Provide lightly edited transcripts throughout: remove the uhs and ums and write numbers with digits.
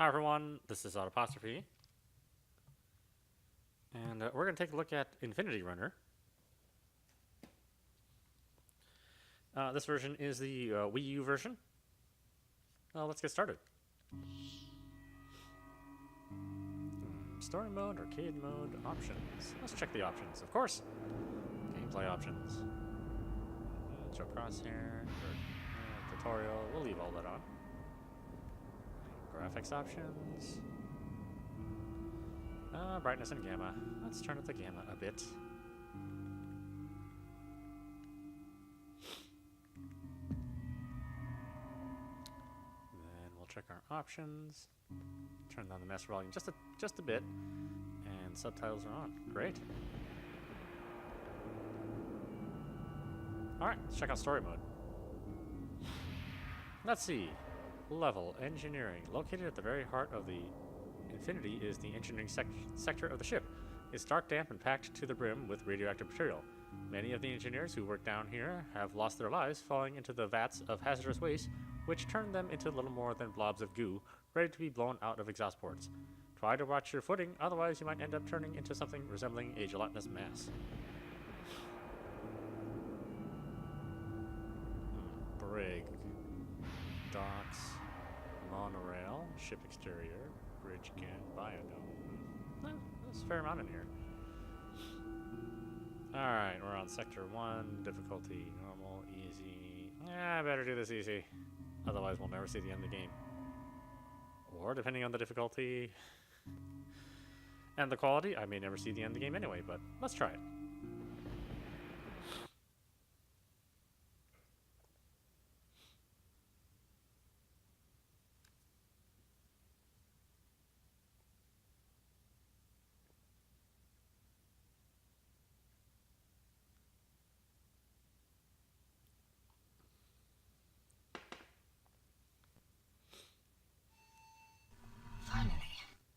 Hi everyone, this is audap, and we're going to take a look at Infinity Runner. This version is the Wii U version. Let's get started. Story mode, arcade mode, options. Let's check the options, of course. Gameplay options. Show crosshair, tutorial, we'll leave all that on. Graphics options. Brightness and gamma. Let's turn up the gamma a bit. Then we'll check our options. Turn down the master volume just a bit, and subtitles are on. Great. All right, let's check out story mode. Let's see. Level engineering. Located at the very heart of the Infinity is the engineering sector of the ship. It's dark, damp, and packed to the brim with radioactive material. Many of the engineers who work down here have lost their lives falling into the vats of hazardous waste, which turn them into little more than blobs of goo, ready to be blown out of exhaust ports. Try to watch your footing, otherwise you might end up turning into something resembling a gelatinous mass. Brig. Docks. Monorail. Ship exterior. Bridge can. Biodome. There's a fair amount in here. Alright, we're on Sector 1. Difficulty. Normal. Easy. I better do this easy. Otherwise we'll never see the end of the game. Or, depending on the difficulty and the quality, I may never see the end of the game anyway, but let's try it.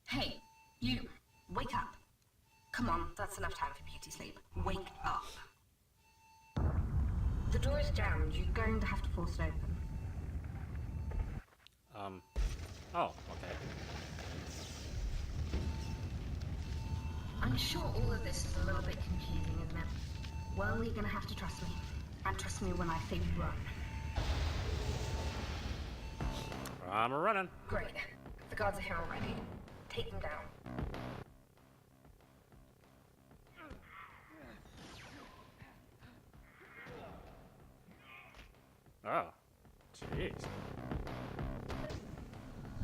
Hey, you, wake up. Come on, that's enough time for beauty sleep. Wake up. The door is jammed. You're going to have to force it open. Oh, okay. I'm sure all of this is a little bit confusing, isn't it? Well, you're going to have to trust me. And trust me when I say run. I'm running. Great. The guards are here already. Take them down. Oh, jeez.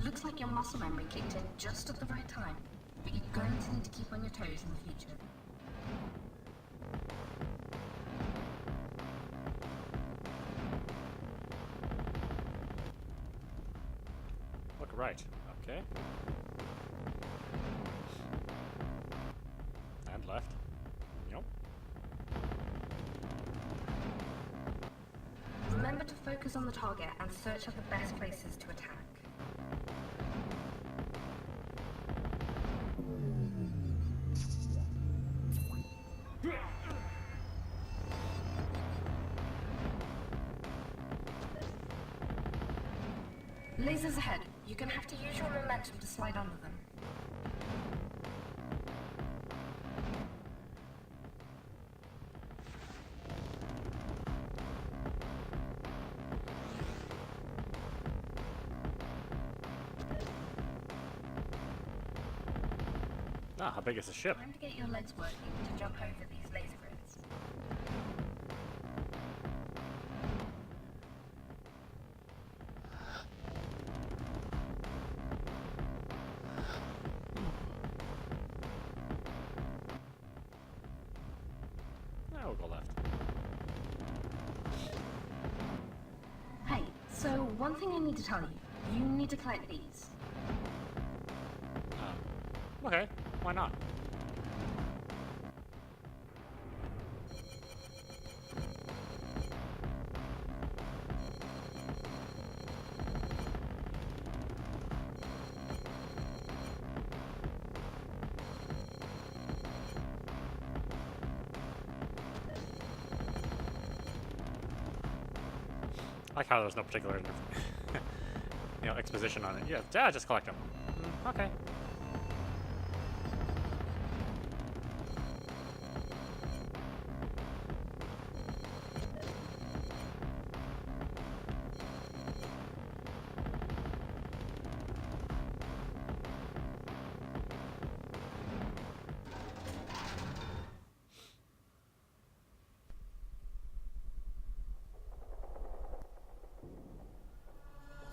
Looks like your muscle memory kicked in just at the right time, but you're going to need to keep on your toes in the future. Look right. Okay. And left. Yep. Remember to focus on the target and search out the best places to attack. Lasers ahead. You're gonna have to use your momentum to slide under them. Ah, how big is the ship? Time to get your legs working to jump over these laser grids. Now we'll go left. Hey, so one thing I need to tell you. You need to collect these. Okay, why not? I like how there's no particular exposition on it. Yeah, just collect them. Okay.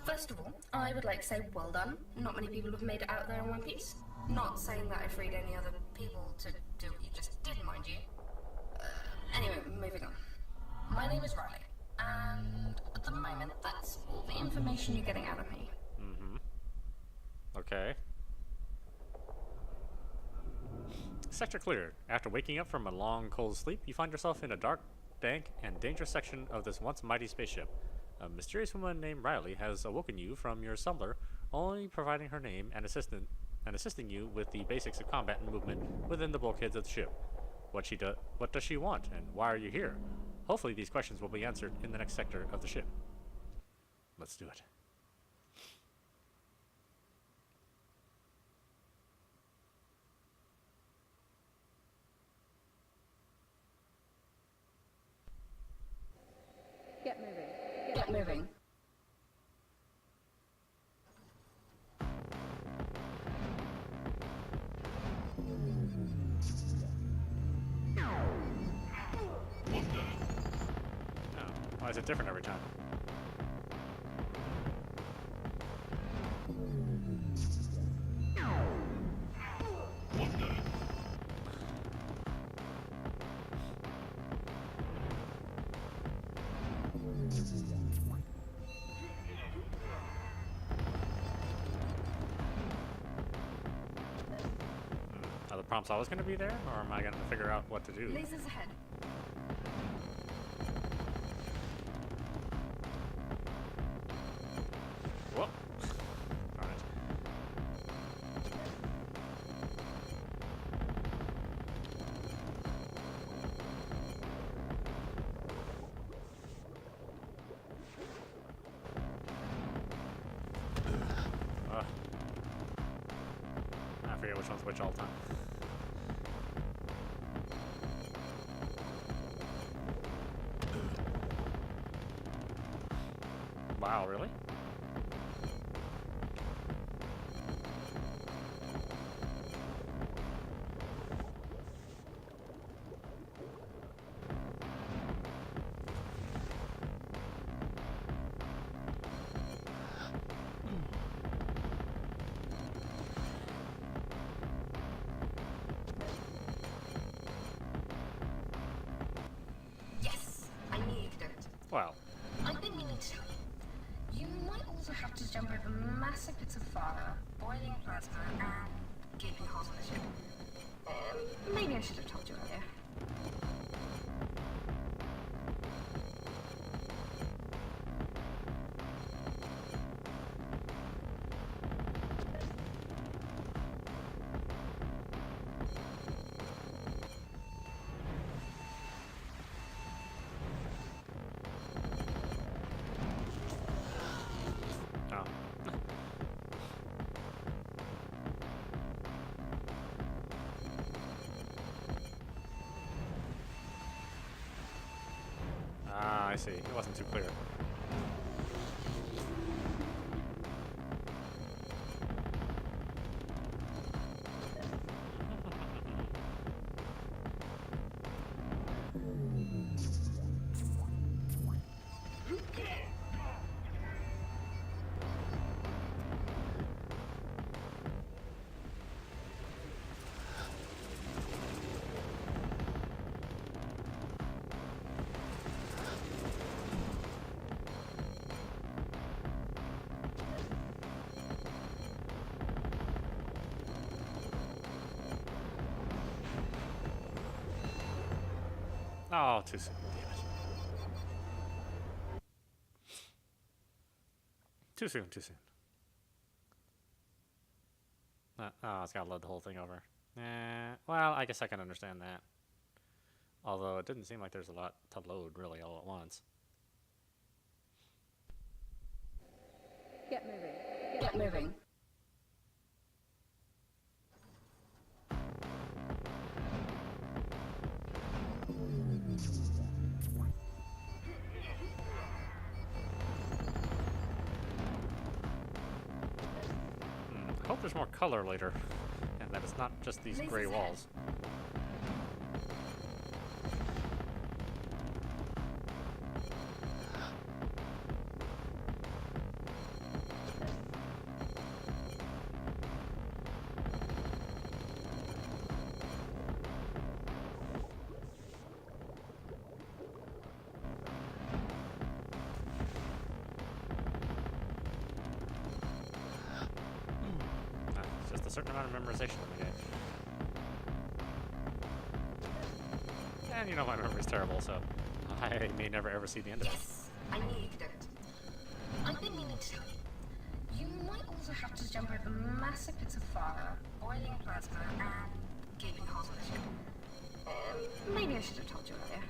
First of all, I would like to say well done. Not many people have made it out there in one piece. Not saying that I freed any other people to do what you just did, mind you. Anyway, moving on. My name is Riley, and at the moment, that's all the information you're getting out of me. Mm-hmm. Okay. Sector cleared. After waking up from a long, cold sleep, you find yourself in a dark, dank, and dangerous section of this once mighty spaceship. A mysterious woman named Riley has awoken you from your slumber, only providing her name and assisting you with the basics of combat and movement within the bulkheads of the ship. What does she want, and why are you here? Hopefully these questions will be answered in the next sector of the ship. Let's do it. Get moving. Get moving. Oh, why is it different every time? Are the prompts always going to be there, or am I going to figure out what to do? Lasers ahead. Whoop. Darn it. Ugh. I forget which one's which all the time. Wow, really? Yes! I knew you could do it. Well, I've been meaning to tell you. You might also have to jump over massive bits of fire, boiling plasma, and gaping holes in the ship. Maybe I should have told you earlier. oh. Ah, I see. It wasn't too clear. Oh, too soon. Damn it. Too soon, too soon. Oh, it's gotta load the whole thing over. Well, I guess I can understand that. Although it didn't seem like there's a lot to load, really, all at once. Get moving. Get moving. there's more color later, and that it's not just these gray walls. Just a certain amount of memorization in the game. And you know my memory's terrible, so I may never ever see the end of it. Yes, I knew you couldn't. I've been meaning to tell you. You might also have to jump over massive pits of fire, boiling plasma, and gaping holes in the ship. Maybe I should have told you earlier.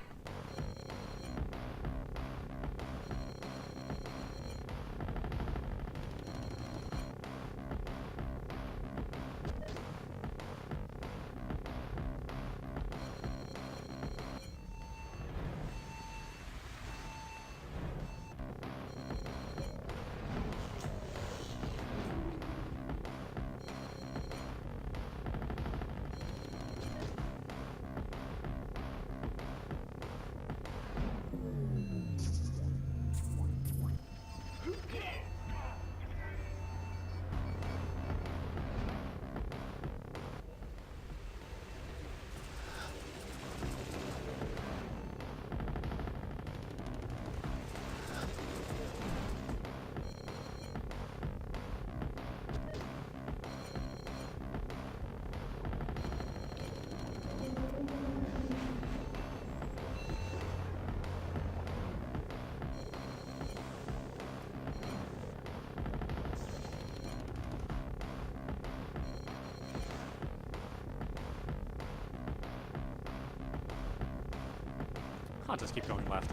I'll just keep going left.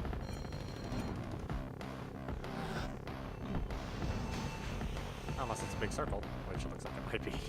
Unless it's a big circle, which it looks like it might be.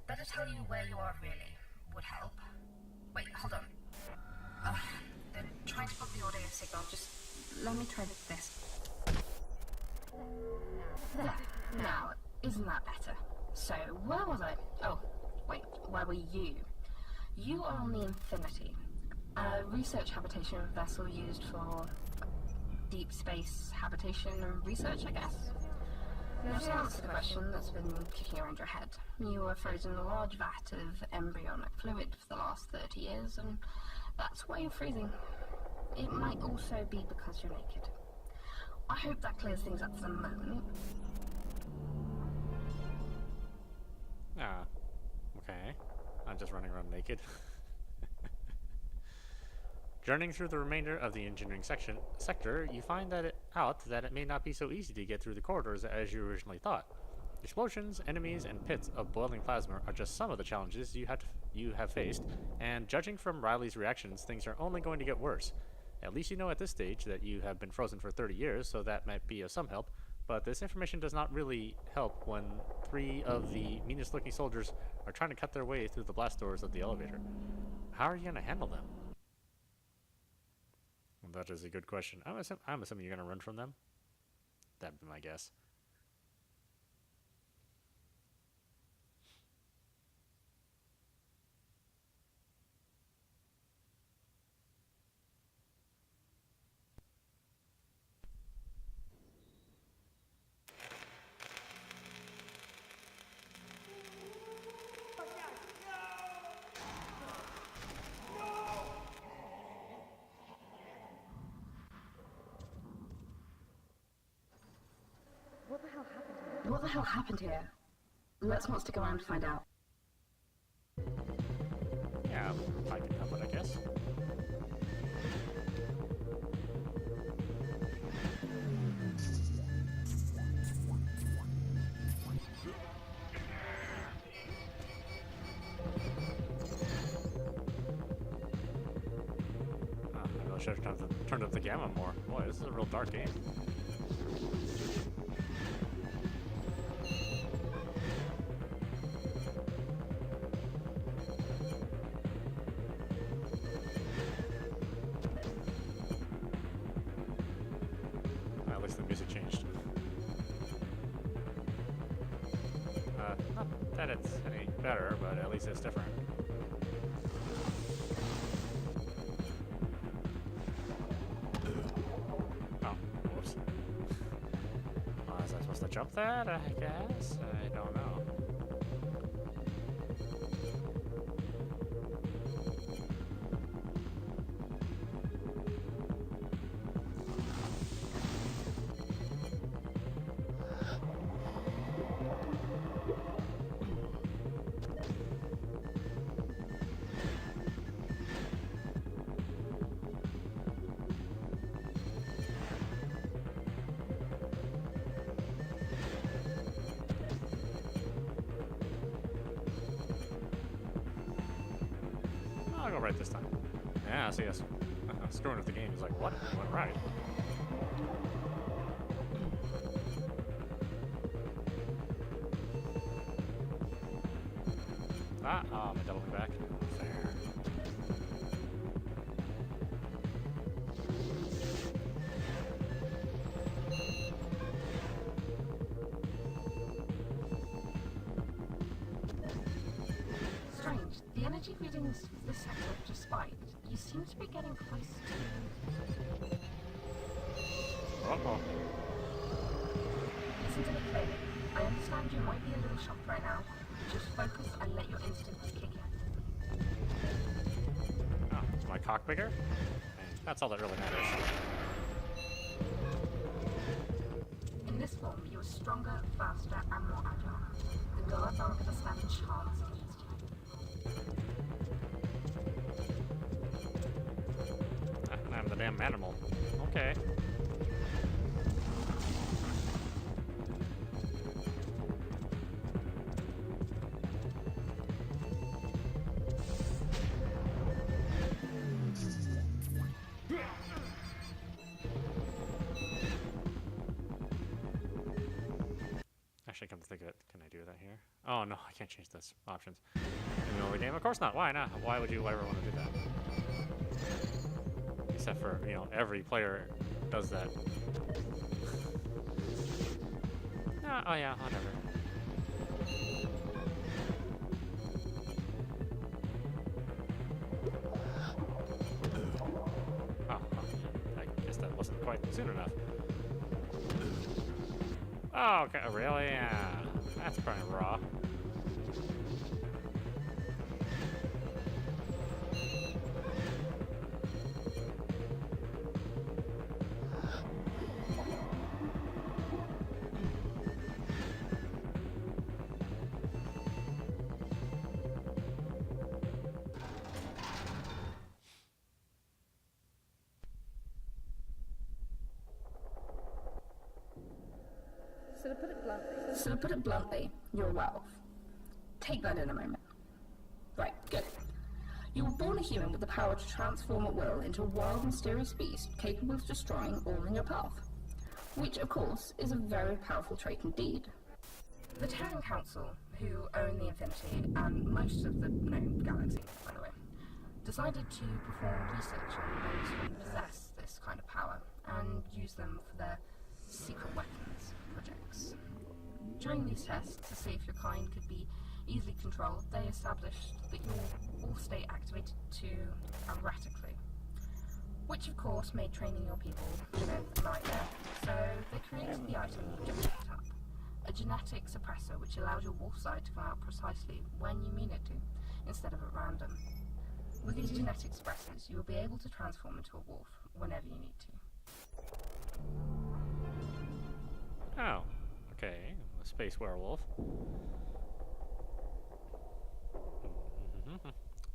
Better tell you where you are really would help. Wait, hold on. They're trying to block the audio signal. Just let me try this. There. Now, isn't that better? So, where was I? Oh, wait, where were you? You are on the Infinity, a research habitation vessel used for deep space habitation and research, I guess. Now, to answer the question that's been kicking around your head, you were frozen in a large vat of embryonic fluid for the last 30 years, and that's why you're freezing. It might also be because you're naked. I hope that clears things up for the moment. Ah, okay. I'm just running around naked. Journeying through the remainder of the engineering sector, you find that it may not be so easy to get through the corridors as you originally thought. Explosions, enemies, and pits of boiling plasma are just some of the challenges you have faced, and judging from Riley's reactions, things are only going to get worse. At least you know at this stage that you have been frozen for 30 years, so that might be of some help, but this information does not really help when 3 of the meanest looking soldiers are trying to cut their way through the blast doors of the elevator. How are you going to handle them? Well, that is a good question. I'm assuming you're going to run from them. That'd be my guess. What the hell happened here? Let's not stick around to find out. Yeah, I can help it, I guess. I really should have turned up the gamma more. Boy, this is a real dark game. At least the music changed. Not that it's any better, but at least it's different. Oh, whoops. Was I supposed to jump that, I guess? I don't know. I'll go right this time. Yeah, see us screwing with the game. He's like, what? You went right. Oh, am I doubling back? Fair. Strange. The energy readings for this sector have just spiked. You seem to be getting close to... Uh-oh. Listen to me clearly. I understand you might be a little shocked right now. Just focus and let your instincts kick in. Oh, is my cock bigger? That's all that really matters. In this form, you are stronger, faster, and more agile. The guards aren't going to stand a chance against you. I'm the damn animal. Okay. Actually, come to think of it, can I do that here? Oh no, I can't change this options. In the middle of the game? Of course not. Why not? Why would you ever want to do that? Except for, you know, every player does that. Oh yeah, whatever. Oh, I guess that wasn't quite soon enough. Oh, okay, really? Yeah, that's pretty raw. So to put it bluntly, you're a werewolf. Take that in a moment. Right, good. You were born a human with the power to transform at will into a wild, mysterious beast capable of destroying all in your path. Which, of course, is a very powerful trait indeed. The Terran Council, who own the Infinity and most of the known galaxy, by the way, decided to perform research on those who possess this kind of power and use them for their secret weapons projects. During these tests, to see if your kind could be easily controlled, they established that you'll all stay activated to erratically, which of course made training your people, a nightmare. So they created the item you just picked up, a genetic suppressor which allows your wolf side to come out precisely when you mean it to, instead of at random. With these genetic suppressors, you will be able to transform into a wolf whenever you need to. Oh, okay. space werewolf.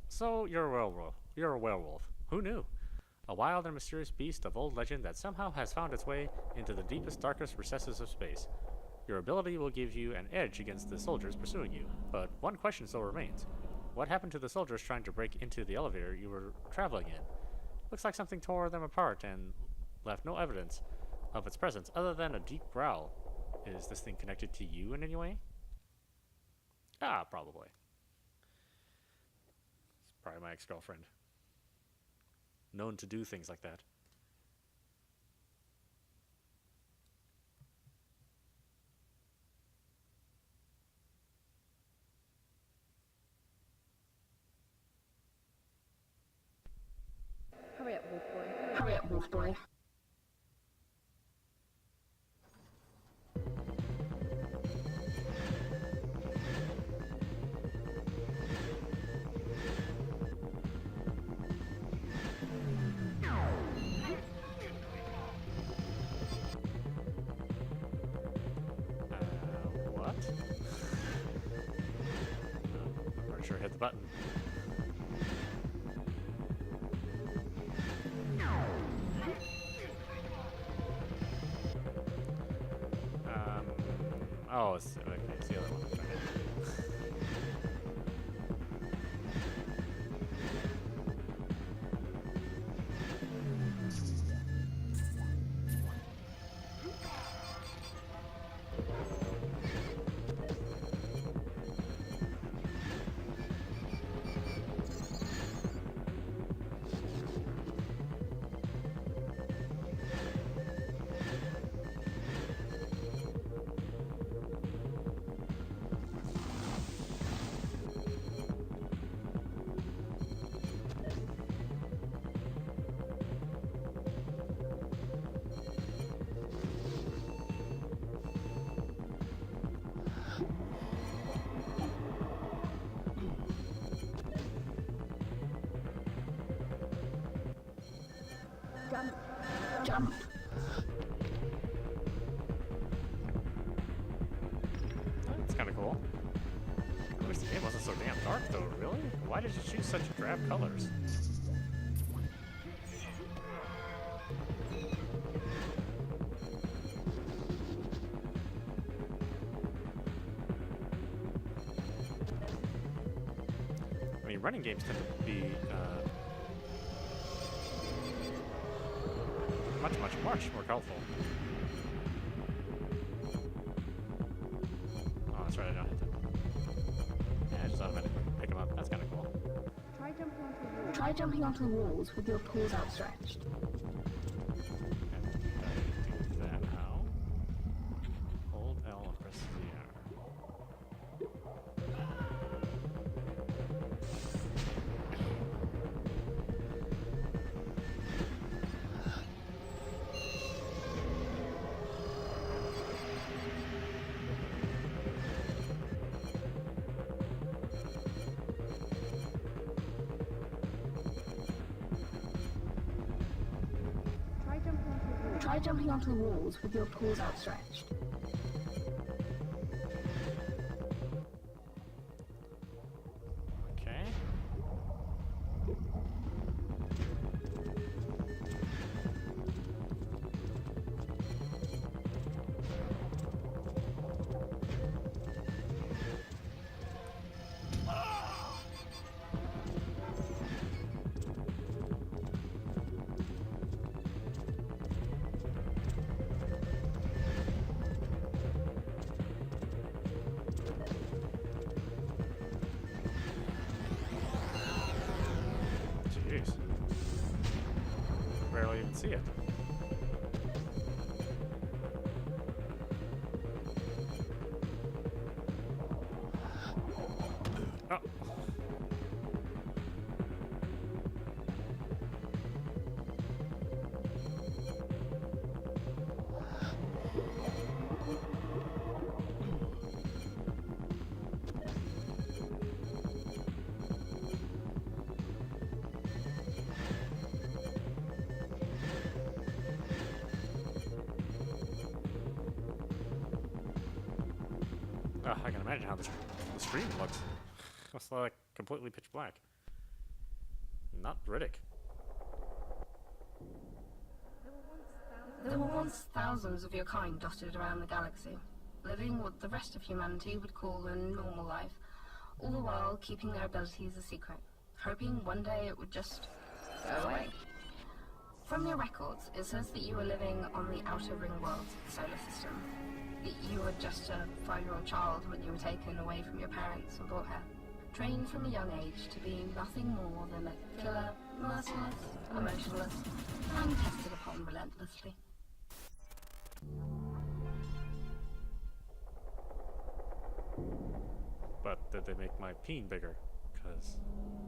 So, you're a werewolf. You're a werewolf. Who knew? A wild and mysterious beast of old legend that somehow has found its way into the deepest, darkest recesses of space. Your ability will give you an edge against the soldiers pursuing you, but one question still remains. What happened to the soldiers trying to break into the elevator you were traveling in? Looks like something tore them apart and left no evidence of its presence other than a deep growl. Is this thing connected to you in any way? Ah, probably. It's probably my ex-girlfriend. Known to do things like that. Hurry up, wolf boy. Hurry up, wolf boy. What? I'm pretty sure I hit the button. Oh, it's, okay, it's the other one. Jump. Jump. That's kind of cool. I wish the game wasn't so damn dark, though. Really? Why did you choose such drab colors? I mean, running games tend to be much more colorful. Oh, that's right, I don't hit them. Yeah, I just automatically pick them up. That's kind of cool. Try jumping onto the walls with your paws outstretched. And do that how? Hold L and press the R. Try jumping onto the walls with your paws outstretched. Okay. Jeez. Barely even see it. Oh. I can imagine how the stream looks. It's like completely pitch black. Not Riddick. There were once thousands of your kind dotted around the galaxy, living what the rest of humanity would call a normal life, all the while keeping their abilities a secret, hoping one day it would just go away. From your records, it says that you were living on the outer ring worlds of the solar system, that you were just a 5-year-old child when you were taken away from your parents and brought here, trained from a young age to be nothing more than a killer, merciless, emotionless, and tested upon relentlessly. But did they make my peen bigger? Because,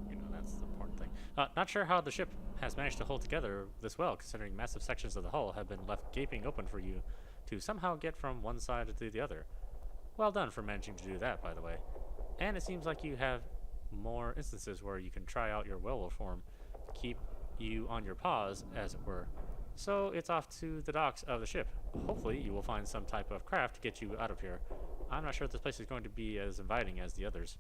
you know, that's the important thing. Not sure how the ship has managed to hold together this well, considering massive sections of the hull have been left gaping open for you to somehow get from one side to the other. Well done for managing to do that, by the way. And it seems like you have more instances where you can try out your werewolf form to keep you on your paws, as it were. So it's off to the docks of the ship. Hopefully you will find some type of craft to get you out of here. I'm not sure if this place is going to be as inviting as the others.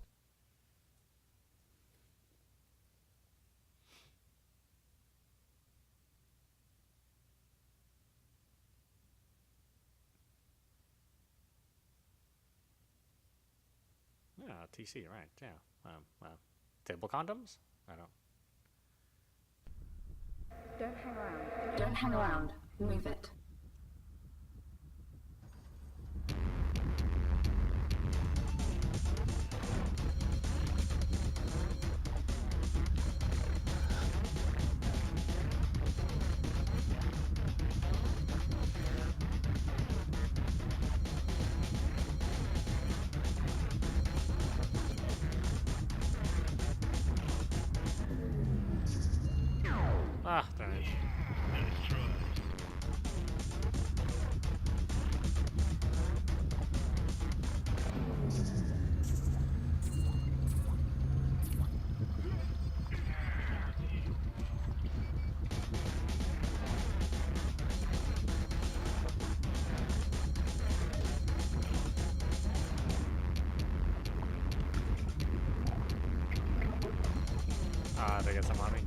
Yeah, TC, right, yeah. Table condoms? I don't... Don't hang around. Don't hang around. Move it. Ah, darn it. They get some on me.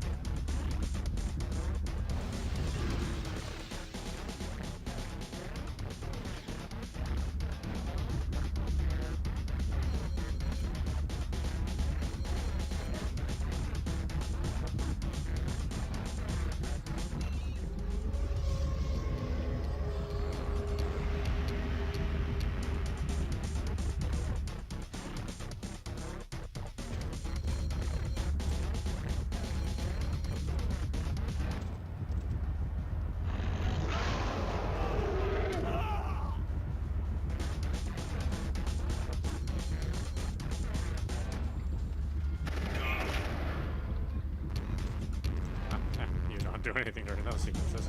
Do anything during those sequences.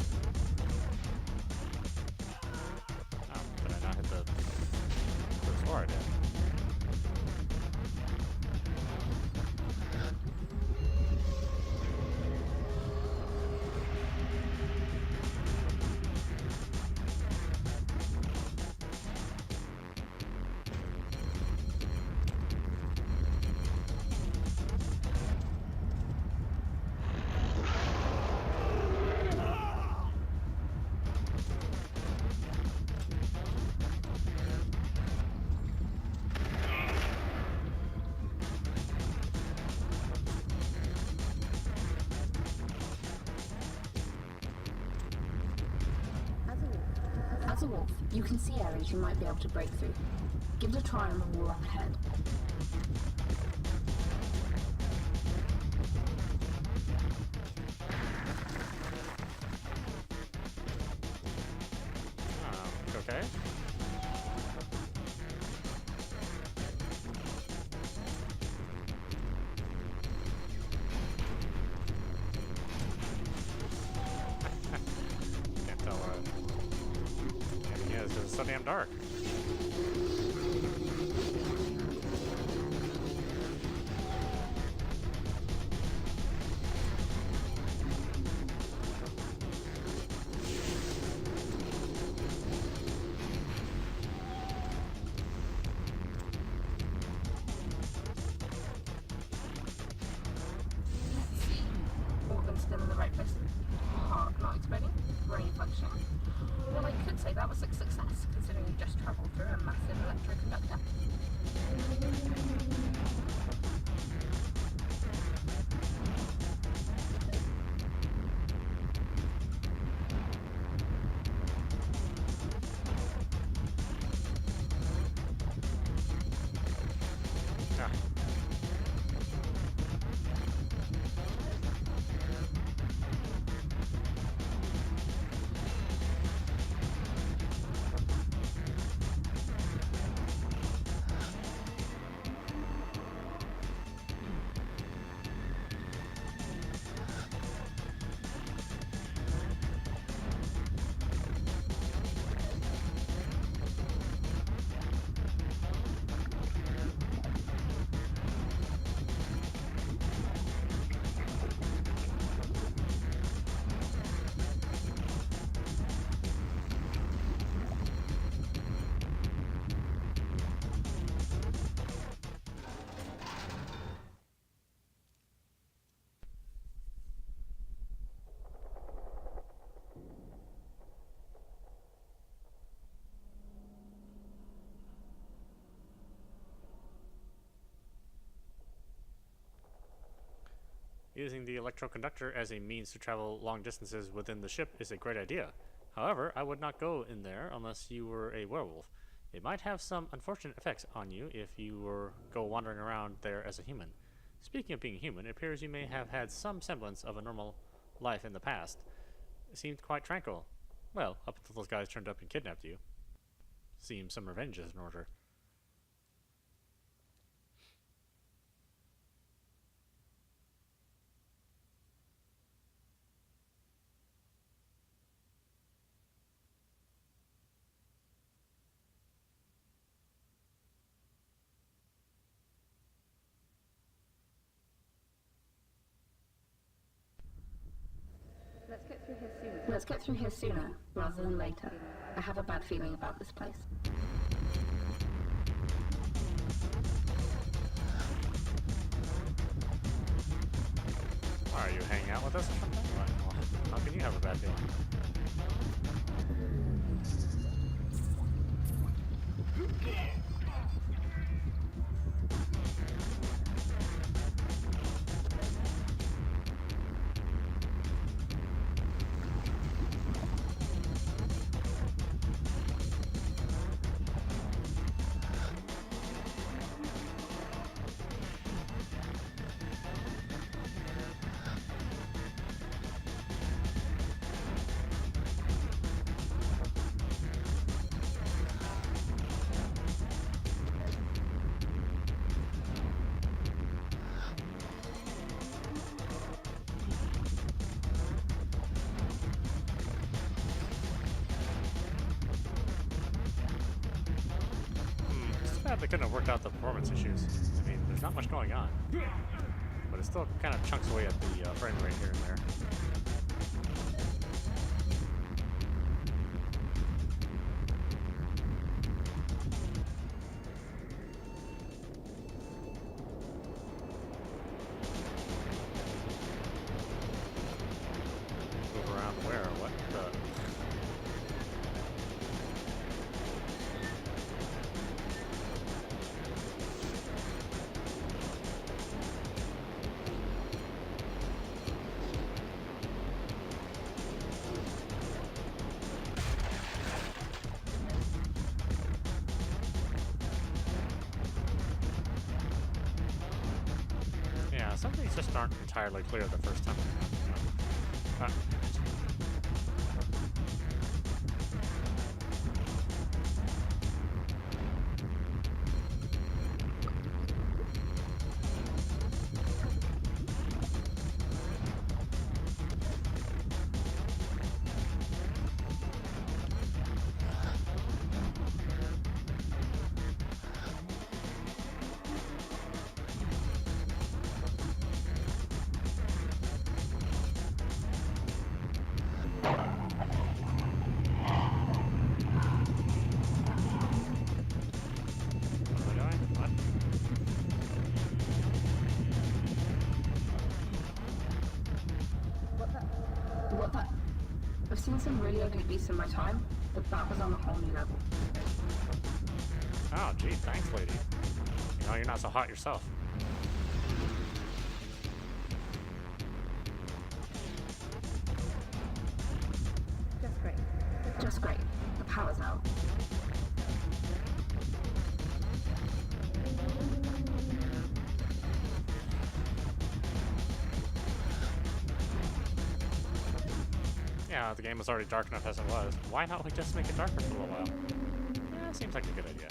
Oh, did I not hit the first floor? I did. As a wolf, you can see areas you might be able to break through. Give it a try on the wall up ahead. Okay. Can't tell yeah, it's so damn dark. Using the electroconductor as a means to travel long distances within the ship is a great idea. However, I would not go in there unless you were a werewolf. It might have some unfortunate effects on you if you were go wandering around there as a human. Speaking of being human, it appears you may have had some semblance of a normal life in the past. It seemed quite tranquil. Well, up until those guys turned up and kidnapped you. Seems some revenge is in order. Let's get through here sooner, rather than later. I have a bad feeling about this place. Are you hanging out with us or something? Well, how can you have a bad feeling? They couldn't have worked out the performance issues. I mean, there's not much going on, but it still kind of chunks away at the frame rate here and there. Move around where? What the? Some things just aren't entirely clear the first time. What the? I've seen some really ugly beasts in my time, but that was on a whole new level. Oh, gee, thanks, lady. You know, you're not so hot yourself. Just great. Just great. The power's out. Yeah, the game was already dark enough as it was. Why not we just make it darker for a little while? Yeah, seems like a good idea.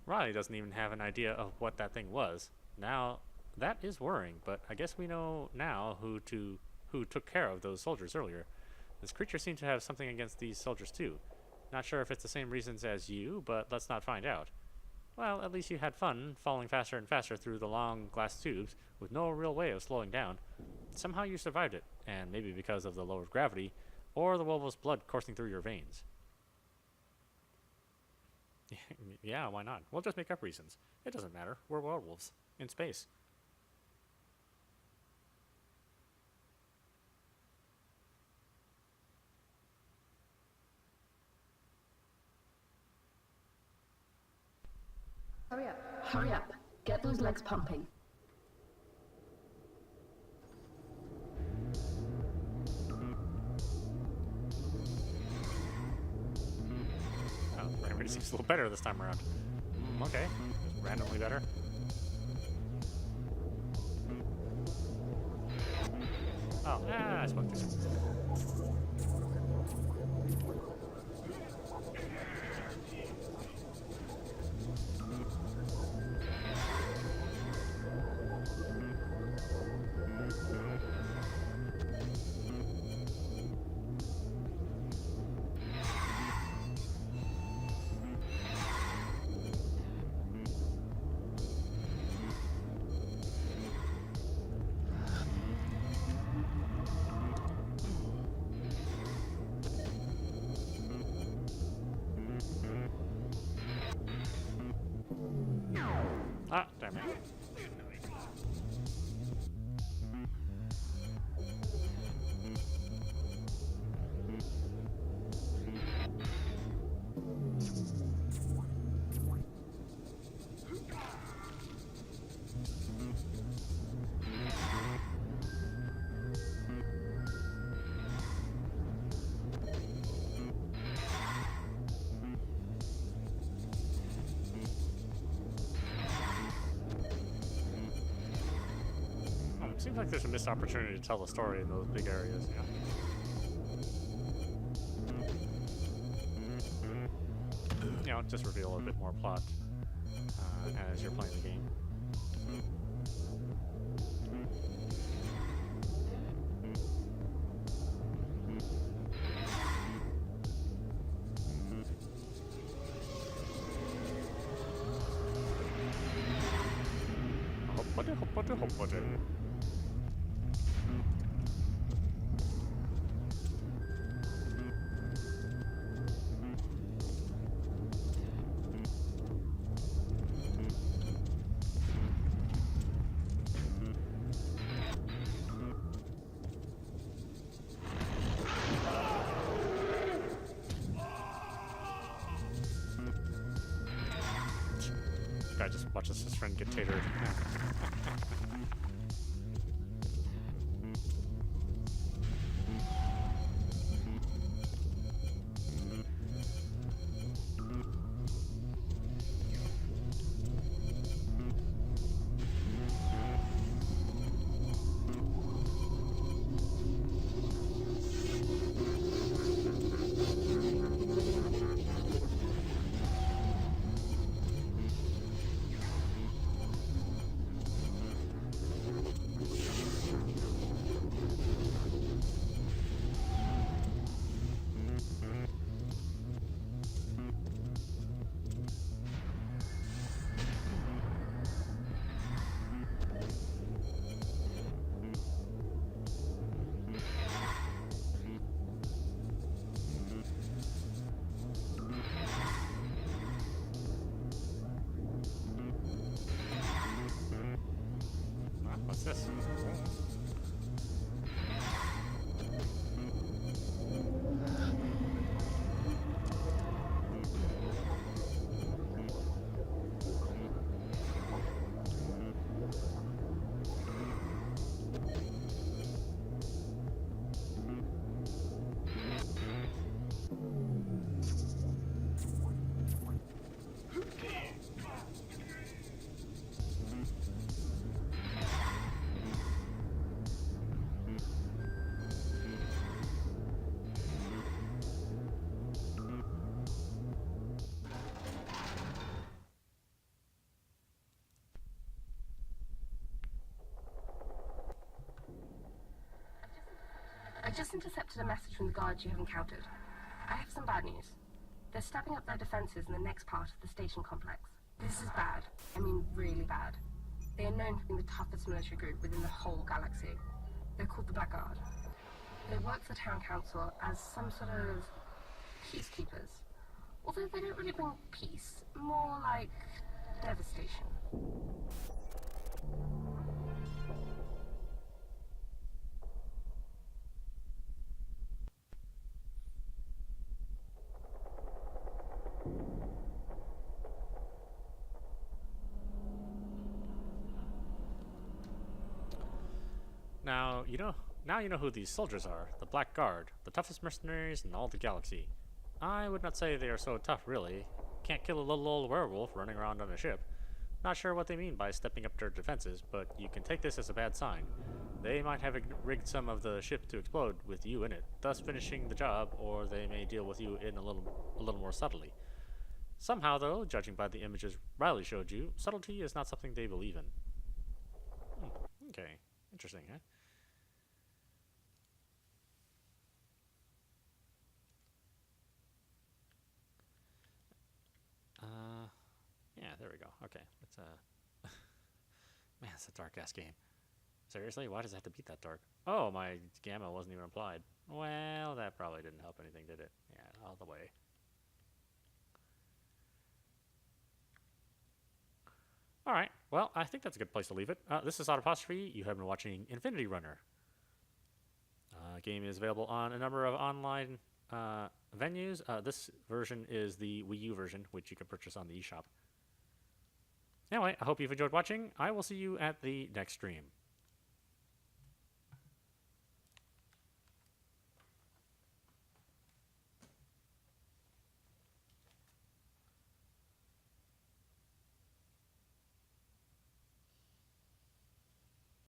Riley doesn't even have an idea of what that thing was. Now, that is worrying, but I guess we know now who took care of those soldiers earlier. This creature seemed to have something against these soldiers too. Not sure if it's the same reasons as you, but let's not find out. Well, at least you had fun, falling faster and faster through the long glass tubes, with no real way of slowing down. Somehow you survived it, and maybe because of the lowered gravity, or the werewolf's blood coursing through your veins. Yeah, why not? We'll just make up reasons. It doesn't matter. We're werewolves. In space. Hurry up. Hurry up. Get those legs pumping. Oh, everybody seems a little better this time around. Okay. Just randomly better. Oh, I spoke too soon. Ah, damn it. Seems like there's a missed opportunity to tell the story in those big areas, yeah. You know, just reveal a bit more plot as you're playing the game. Hoppade. Guy just watches his friend get tatered. just intercepted a message from the guards you have encountered. I have some bad news. They're stepping up their defenses in the next part of the station complex. This is bad. I mean, really bad. They are known for being the toughest military group within the whole galaxy. They're called the Black Guard. They work for the town council as some sort of peacekeepers. Although they don't really bring peace, more like devastation. Now you know who these soldiers are. The Black Guard, the toughest mercenaries in all the galaxy. I would not say they are so tough, really. Can't kill a little old werewolf running around on a ship. Not sure what they mean by stepping up their defenses, but you can take this as a bad sign. They might have rigged some of the ship to explode with you in it, thus finishing the job, or they may deal with you in a little more subtly. Somehow, though, judging by the images Riley showed you, subtlety is not something they believe in. Okay, interesting, huh? Yeah, there we go. Okay, let's man, it's a dark ass game. Seriously, why does it have to be that dark? Oh, my gamma wasn't even applied. Well, that probably didn't help anything, did it? Yeah, all the way. Alright, well, I think that's a good place to leave it. This is audap. You have been watching Infinity Runner. Game is available on a number of online venues. This version is the Wii U version, which you can purchase on the eShop. Anyway, I hope you've enjoyed watching. I will see you at the next stream.